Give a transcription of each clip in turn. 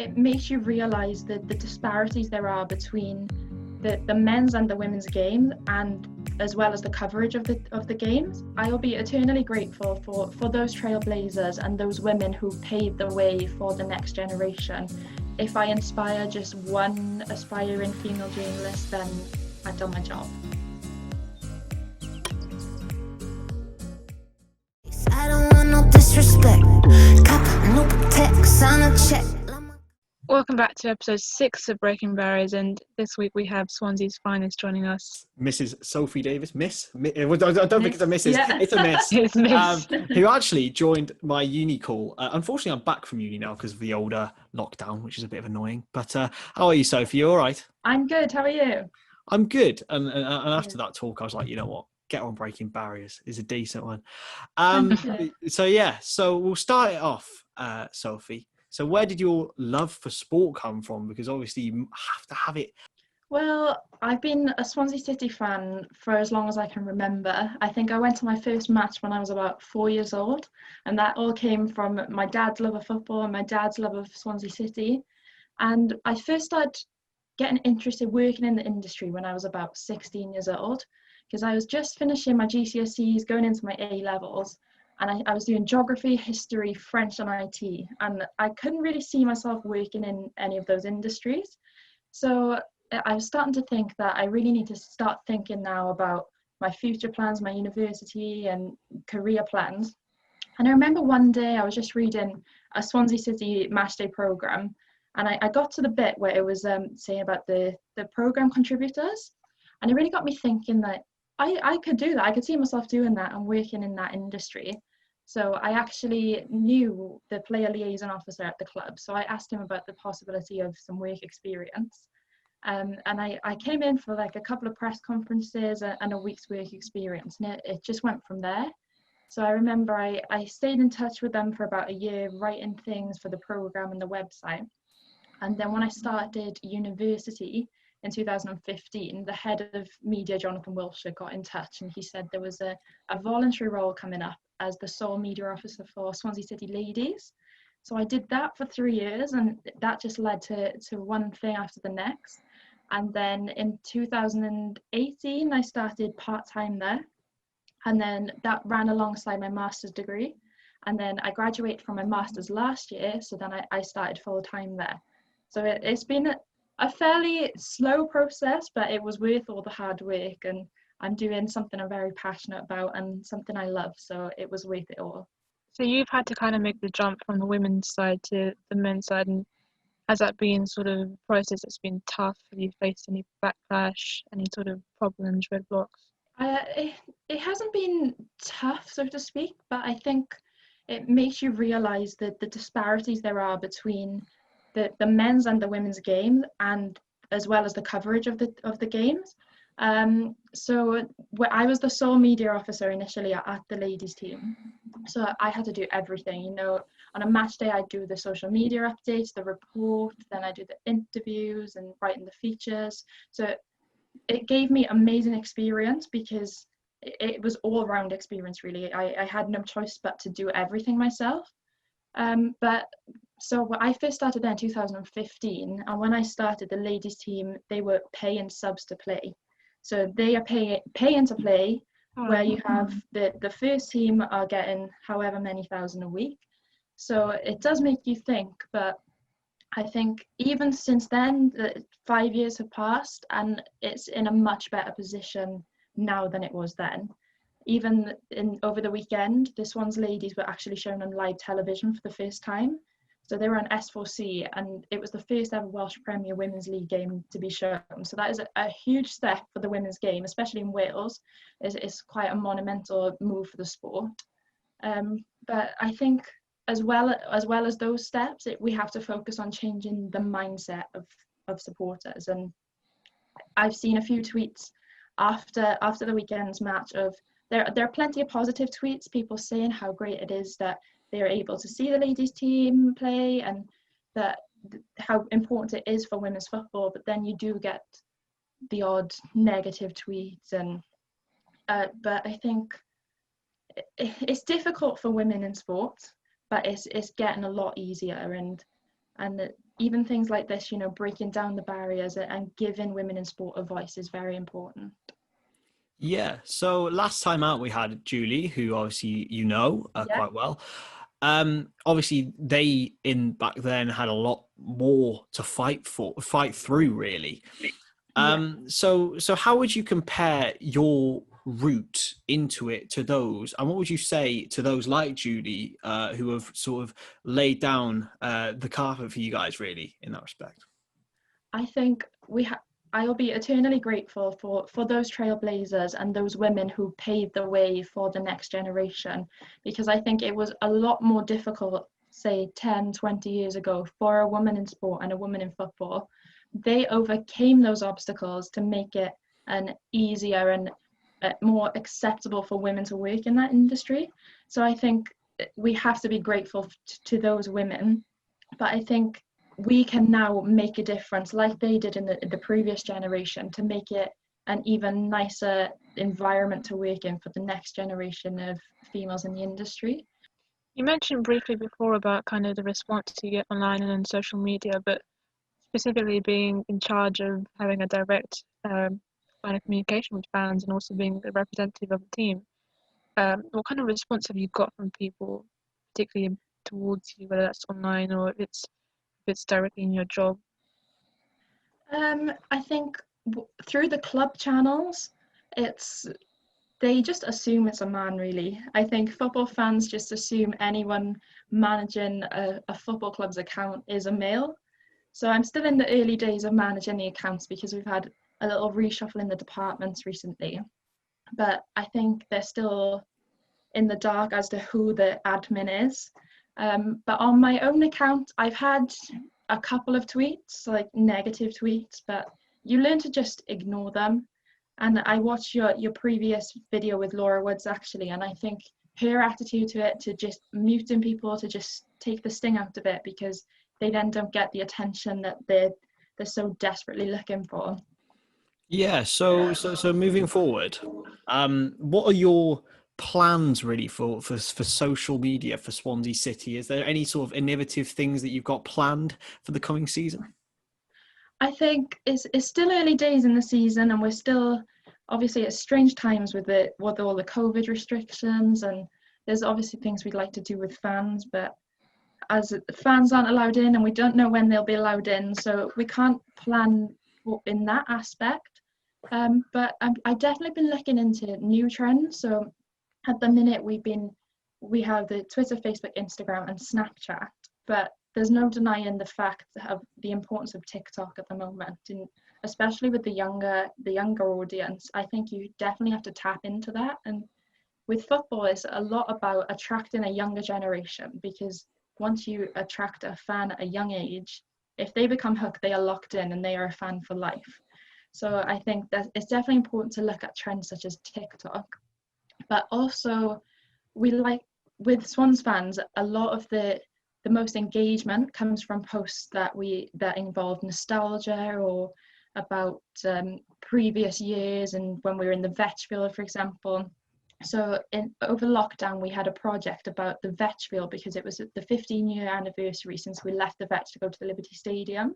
it makes you realise the disparities there are between the men's and the women's games, and as well as the coverage of the games. I will be eternally grateful for those trailblazers and those women who paved the way for the next generation. If I inspire just one aspiring female journalist, then I've done my job. I don't want no disrespect. No text on a check. Welcome back to episode 6 of Breaking Barriers, and this week we have Swansea's finest joining us. Mrs. Sophie Davis, I don't think it's a Mrs. Yeah. It's a Miss. It's Miss. Who actually joined my uni call. Unfortunately, I'm back from uni now because of the older lockdown, which is a bit of annoying. But how are you, Sophie? You all right? I'm good. How are you? I'm good. And after that talk, I was like, you know what? Get on Breaking Barriers is a decent one. So we'll start it off, Sophie. So where did your love for sport come from? Because obviously you have to have it. Well, I've been a Swansea City fan for as long as I can remember. I think I went to my first match when I was about 4 years old, and that all came from my dad's love of football and my dad's love of Swansea City. And I first started getting interested working in the industry when I was about 16 years old, because I was just finishing my GCSEs, going into my A-levels, and I was doing geography, history, French and IT, and I couldn't really see myself working in any of those industries. So I was starting to think that I really need to start thinking now about my future plans, my university and career plans. And I remember one day I was just reading a Swansea City matchday programme, and I got to the bit where it was saying about the programme contributors, and it really got me thinking that I could do that. I could see myself doing that and working in that industry. So I actually knew the player liaison officer at the club. So I asked him about the possibility of some work experience. And I came in for like a couple of press conferences and a week's work experience. And it just went from there. So I remember I stayed in touch with them for about a year, writing things for the programme and the website. And then when I started university in 2015, the head of media, Jonathan Wilshire, got in touch, and he said there was a voluntary role coming up as the sole media officer for Swansea City Ladies. So I did that for 3 years, and that just led to one thing after the next. And then in 2018, I started part-time there. And then that ran alongside my master's degree. And then I graduated from my master's last year, so then I started full-time there. So it's been a fairly slow process, but it was worth all the hard work, and I'm doing something I'm very passionate about and something I love, so it was worth it all. So you've had to kind of make the jump from the women's side to the men's side, and has that been sort of a process that's been tough? Have you faced any backlash, any sort of problems, roadblocks? It hasn't been tough, so to speak, but I think it makes you realise that the disparities there are between the men's and the women's games, and as well as the coverage of the games. So I was the sole media officer initially at the ladies team, so I had to do everything. You know, on a match day I do the social media updates, the report, then I do the interviews and writing the features. So it gave me amazing experience, because it was all round experience really. I had no choice but to do everything myself. So I first started there in 2015, and when I started the ladies team, they were paying subs to play. So they are paying to play, where you have the first team are getting however many thousand a week. So it does make you think, but I think even since then, 5 years have passed, and it's in a much better position now than it was then. Even over the weekend, the Swans ladies were actually shown on live television for the first time. So they were on S4C, and it was the first ever Welsh Premier Women's League game to be shown. So that is a huge step for the women's game, especially in Wales. It's quite a monumental move for the sport. But I think as well as those steps, we have to focus on changing the mindset of supporters. And I've seen a few tweets after the weekend's match of there are plenty of positive tweets, people saying how great it is that they're able to see the ladies team play, and that how important it is for women's football. But then you do get the odd negative tweets, and but I think it's difficult for women in sport, but it's getting a lot easier. And And even things like this, breaking down the barriers and giving women in sport a voice is very important. Yeah. So last time out, we had Julie, who obviously quite well. Obviously, they back then had a lot more to fight through, really. So how would you compare your route into it to those, and what would you say to those like Julie, who have sort of laid down the carpet for you guys, really, in that respect? I think I'll be eternally grateful for those trailblazers and those women who paved the way for the next generation, because I think it was a lot more difficult, say 10, 20 years ago, for a woman in sport and a woman in football. They overcame those obstacles to make it an easier and more acceptable for women to work in that industry. So I think we have to be grateful to those women. But I think we can now make a difference, like they did in the previous generation, to make it an even nicer environment to work in for the next generation of females in the industry. You mentioned briefly before about kind of the response you get online and on social media, but specifically being in charge of having a direct line of communication with fans and also being a representative of the team. What kind of response have you got from people, particularly towards you, whether that's online or if it's directly in your job? I think through the club channels, they just assume it's a man, really. I think football fans just assume anyone managing a football club's account is a male. So I'm still in the early days of managing the accounts because we've had a little reshuffle in the departments recently. But I think they're still in the dark as to who the admin is. But on my own account, I've had a couple of tweets, like negative tweets, but you learn to just ignore them. And I watched your previous video with Laura Woods, actually, and I think her attitude to it, to just muting people, to just take the sting out of it, because they then don't get the attention that they're so desperately looking for. Yeah. So moving forward, what are your plans really for social media for Swansea City? Is there any sort of innovative things that you've got planned for the coming season? I think it's still early days in the season, and we're still obviously at strange times with all the COVID restrictions, and there's obviously things we'd like to do with fans, but as fans aren't allowed in and we don't know when they'll be allowed in, so we can't plan in that aspect. But I've definitely been looking into new trends. So at the minute we have the Twitter, Facebook, Instagram and Snapchat, but there's no denying the fact of the importance of TikTok at the moment, and especially with the younger audience. I think you definitely have to tap into that. And with football, it's a lot about attracting a younger generation, because once you attract a fan at a young age, if they become hooked, they are locked in and they are a fan for life. So I think that it's definitely important to look at trends such as TikTok. But also, with Swans fans, a lot of the most engagement comes from posts that involve nostalgia or about previous years and when we were in the vetch field, for example. So over lockdown, we had a project about the vetch field because it was the 15-year anniversary since we left the vetch to go to the Liberty Stadium.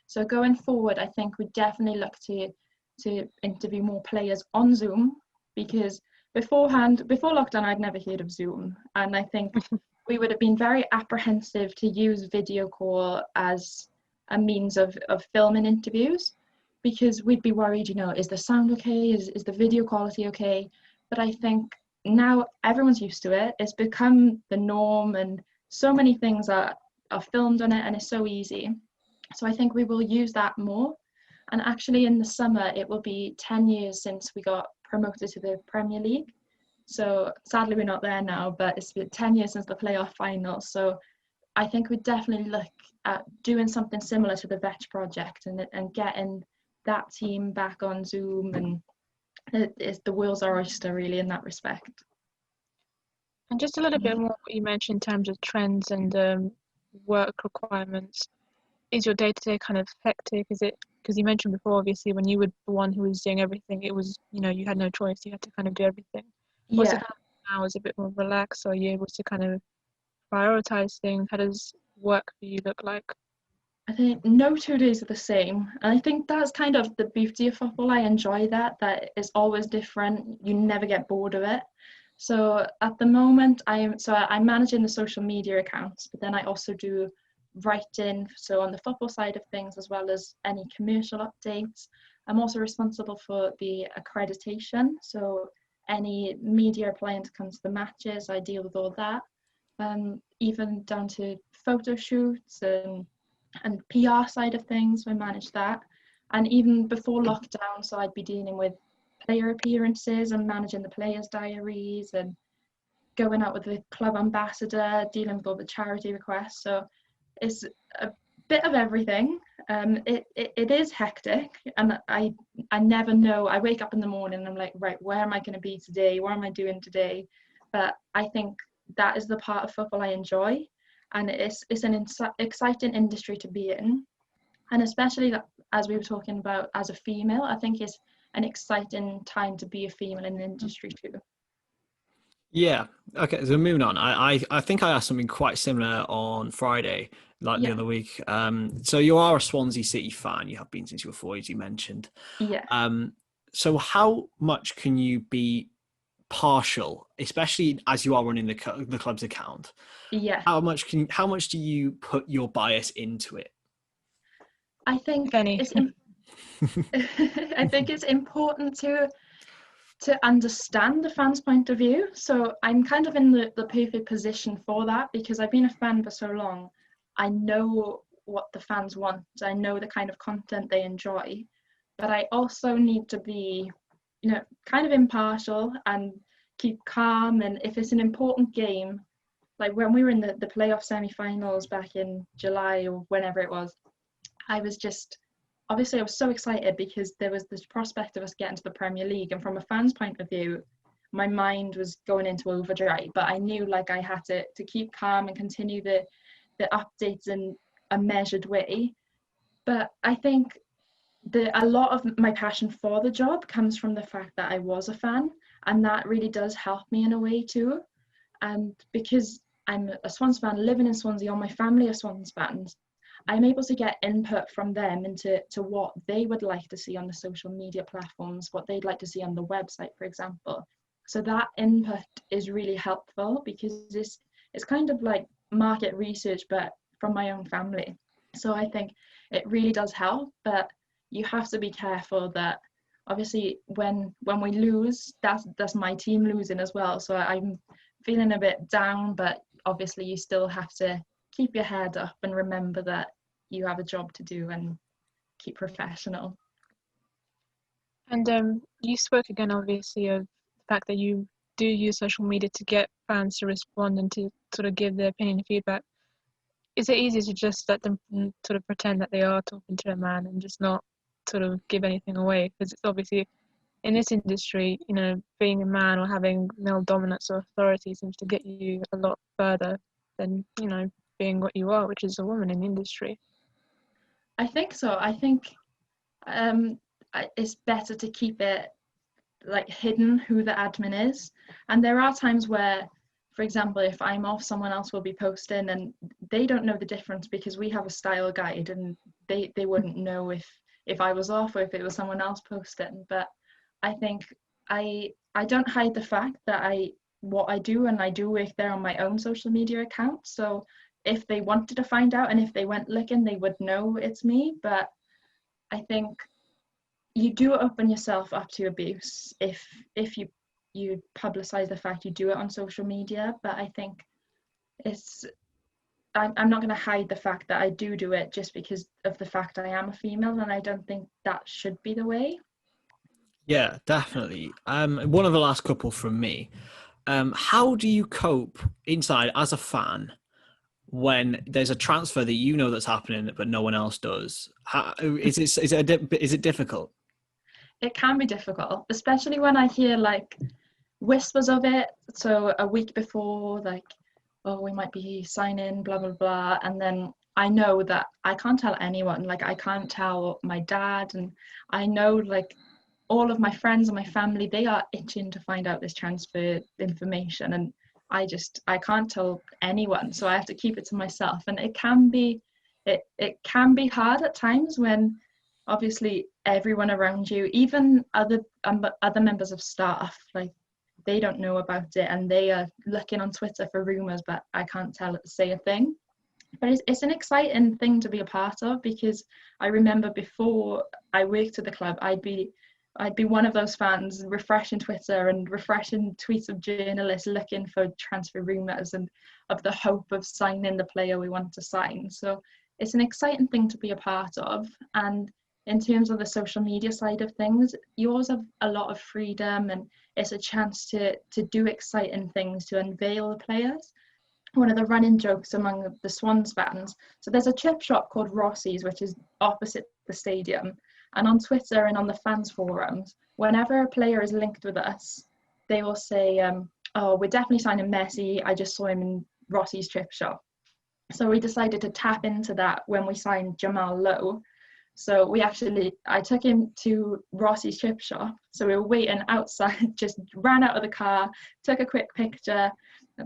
So going forward, I think we definitely look to interview more players on Zoom, because before lockdown, I'd never heard of Zoom. And I think we would have been very apprehensive to use video call as a means of filming interviews, because we'd be worried, is the sound okay? Is the video quality okay? But I think now everyone's used to it. It's become the norm, and so many things are filmed on it, and it's so easy. So I think we will use that more. And actually in the summer, it will be 10 years since we got promoted to the Premier League. So sadly, we're not there now, but it's been 10 years since the playoff final. So I think we definitely look at doing something similar to the Vetch project and getting that team back on Zoom, and the world's our oyster, really, in that respect. And just a little bit more what you mentioned in terms of trends and work requirements. Is your day-to-day kind of hectic? Is it, because you mentioned before, obviously, when you were the one who was doing everything, it was, you had no choice, you had to kind of do everything. What's it kind of now? Is it a bit more relaxed, or are you able to kind of prioritize things? How does work for you look like? I think no 2 days are the same. And I think that's kind of the beauty of football. I enjoy that it's always different. You never get bored of it. So at the moment, I'm managing the social media accounts, but then I also do writing. So on the football side of things, as well as any commercial updates. I'm also responsible for the accreditation. So any media applying to come to the matches, I deal with all that. Even down to photo shoots and PR side of things, we manage that. And even before lockdown, so I'd be dealing with player appearances and managing the players' diaries and going out with the club ambassador, dealing with all the charity requests. So it's a bit of everything. It is hectic, and I never know. I wake up in the morning and I'm like, right, where am I going to be today? What am I doing today? But I think that is the part of football I enjoy, and it's an exciting industry to be in, and especially that, as we were talking about, as a female, I think it's an exciting time to be a female in the industry too. Yeah. Okay. So moving on, I think I asked something quite similar on Friday, like the Yeah. other week. So you are a Swansea City fan. You have been since you were 4, as you mentioned. Yeah. So how much can you be partial, especially as you are running the club's account? Yeah. How much do you put your bias into it? I think If any. I think it's important to understand the fan's point of view. So I'm kind of in the perfect position for that, because I've been a fan for so long. I know what the fans want. I know the kind of content they enjoy. But I also need to be, kind of impartial and keep calm. And if it's an important game, like when we were in the playoff semi-finals back in July or whenever it was, I was just, obviously I was so excited because there was this prospect of us getting to the Premier League, and from a fan's point of view, my mind was going into overdrive, but I knew like I had to keep calm and continue the updates in a measured way. But I think a lot of my passion for the job comes from the fact that I was a fan, and that really does help me in a way too. And because I'm a Swans fan living in Swansea, all my family are Swans fans, I'm able to get input from them into what they would like to see on the social media platforms, what they'd like to see on the website, for example. So that input is really helpful, because it's kind of like market research, but from my own family. So I think it really does help, but you have to be careful that obviously when we lose, that's my team losing as well. So I'm feeling a bit down, but obviously you still have to keep your head up and remember that you have a job to do and keep professional. And you spoke again, obviously, of the fact that you do use social media to get fans to respond and to sort of give their opinion and feedback. Is it easy to just let them sort of pretend that they are talking to a man and just not sort of give anything away? Because it's obviously, in this industry, being a man or having male dominance or authority seems to get you a lot further than, being what you are, which is a woman in the industry. I think so. I think it's better to keep it like hidden who the admin is. And there are times where, for example, if I'm off, someone else will be posting and they don't know the difference, because we have a style guide and they wouldn't know if I was off or if it was someone else posting. But I think I don't hide the fact that what I do, and I do work there on my own social media account. So if they wanted to find out and if they went looking, they would know it's me. But I think you do open yourself up to abuse if you publicize the fact you do it on social media. But I think I'm not going to hide the fact that I do it just because of the fact I am a female, and I don't think that should be the way. Yeah, definitely. One of the last couple from me. How do you cope inside as a fan when there's a transfer that you know that's happening but no one else does? Is it difficult? It can be difficult, especially when I hear like whispers of it. So a week before, like, oh, we might be signing, blah, blah, blah. And then I know that I can't tell anyone. Like, I can't tell my dad. And I know, like, all of my friends and my family, they are itching to find out this transfer information. And I can't tell anyone. So I have to keep it to myself. And it can be it can be hard at times when obviously everyone around you, even other members of staff, like they don't know about it and they are looking on Twitter for rumours, but I can't say a thing. But it's an exciting thing to be a part of, because I remember before I worked at the club, I'd be one of those fans refreshing Twitter and refreshing tweets of journalists looking for transfer rumours and of the hope of signing the player we want to sign. So it's an exciting thing to be a part of. And in terms of the social media side of things, you always have a lot of freedom, and it's a chance to do exciting things, to unveil the players. One of the running jokes among the Swans fans, so there's a chip shop called Rossi's, which is opposite the stadium, and on Twitter and on the fans forums, whenever a player is linked with us, they will say, oh, we're definitely signing Messi, I just saw him in Rossi's chip shop. So we decided to tap into that when we signed Jamal Lowe. So I took him to Rossi's chip shop. So we were waiting outside, just ran out of the car, took a quick picture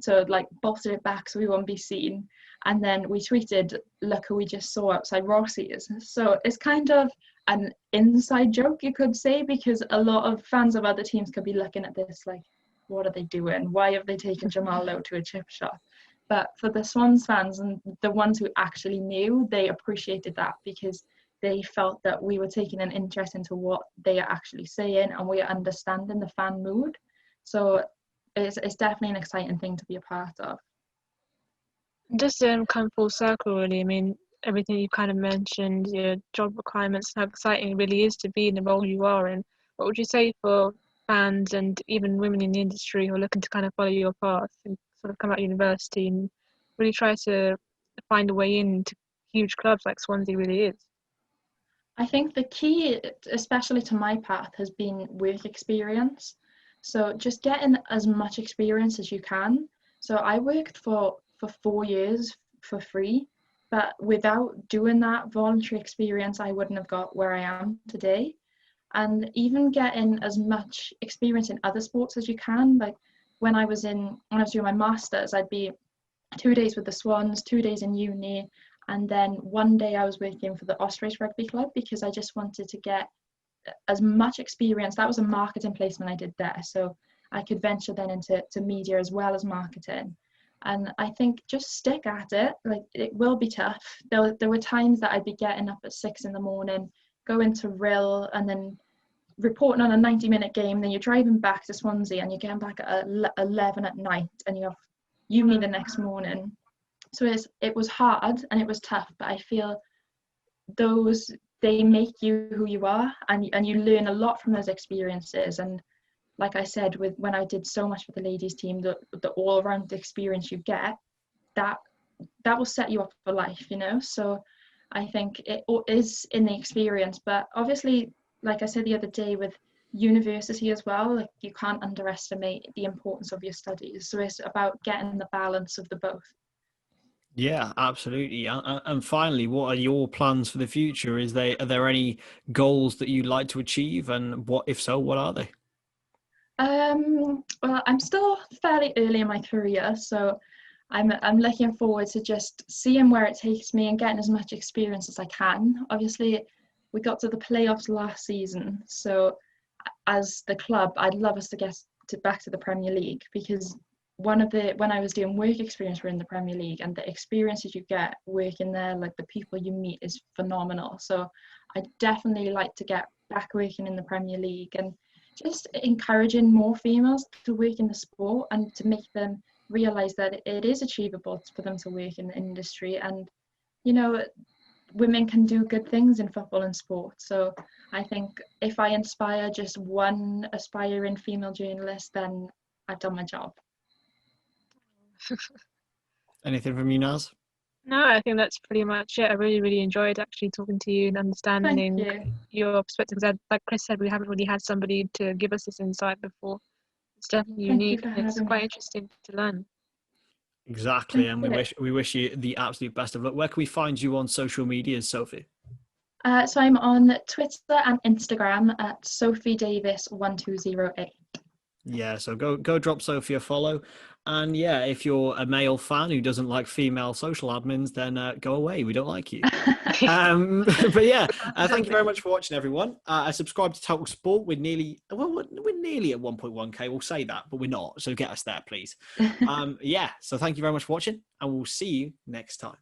to like bolster it back so we won't be seen. And then we tweeted, look who we just saw outside Rossi's. So it's kind of an inside joke, you could say, because a lot of fans of other teams could be looking at this like, what are they doing? Why have they taken Jamal Lowe to a chip shop? But for the Swans fans and the ones who actually knew, they appreciated that, because they felt that we were taking an interest into what they are actually saying and we are understanding the fan mood. So it's definitely an exciting thing to be a part of. Just come full circle, really. I mean, everything you kind of mentioned, your job requirements, how exciting it really is to be in the role you are in. What would you say for fans and even women in the industry who are looking to kind of follow your path and sort of come out of university and really try to find a way into huge clubs like Swansea really is? I think the key, especially to my path, has been work experience. So just getting as much experience as you can. So I worked for 4 years for free, but without doing that voluntary experience, I wouldn't have got where I am today. And even getting as much experience in other sports as you can. Like when I was doing my masters, I'd be 2 days with the Swans, 2 days in uni, and then one day I was working for the Ospreys Rugby Club, because I just wanted to get as much experience. That was a marketing placement I did there, so I could venture then into media as well as marketing. And I think just stick at it. Like, it will be tough. There were times that I'd be getting up at 6 a.m, going to Rill and then reporting on a 90-minute game, then you're driving back to Swansea and you're getting back at 11 at night and you have uni the next morning. So it was hard and it was tough, but I feel they make you who you are, and you learn a lot from those experiences. And like I said, when I did so much for the ladies team, the all-round experience you get, that will set you up for life, you know. So I think it is in the experience, but obviously, like I said the other day, with university as well, like you can't underestimate the importance of your studies. So it's about getting the balance of the both. Yeah, absolutely. And finally, what are your plans for the future? Are there any goals that you'd like to achieve, and if so, what are they? Well, I'm still fairly early in my career, so I'm looking forward to just seeing where it takes me and getting as much experience as I can. Obviously, we got to the playoffs last season, so as the club, I'd love us to get back to the Premier League, because when I was doing work experience, we're in the Premier League, and the experiences you get working there, like the people you meet, is phenomenal. So I'd definitely like to get back working in the Premier League, and just encouraging more females to work in the sport and to make them realise that it is achievable for them to work in the industry. And, you know, women can do good things in football and sport. So I think if I inspire just one aspiring female journalist, then I've done my job. Anything from you, Naz? No, I think that's pretty much it. I really, really enjoyed actually talking to you and understanding your perspectives. Like Chris said, we haven't really had somebody to give us this insight before. It's definitely unique. It's quite interesting to learn. Exactly, and we wish you the absolute best of luck. Where can we find you on social media, Sophie? So I'm on Twitter and Instagram at Sophie Davis 1208. Yeah, so go drop Sophie a follow. And yeah, if you're a male fan who doesn't like female social admins, then go away. We don't like you. But yeah, thank you very much for watching, everyone. I subscribe to Total Sport. We're nearly at 1.1k. We'll say that, but we're not. So get us there, please. Yeah. So thank you very much for watching, and we'll see you next time.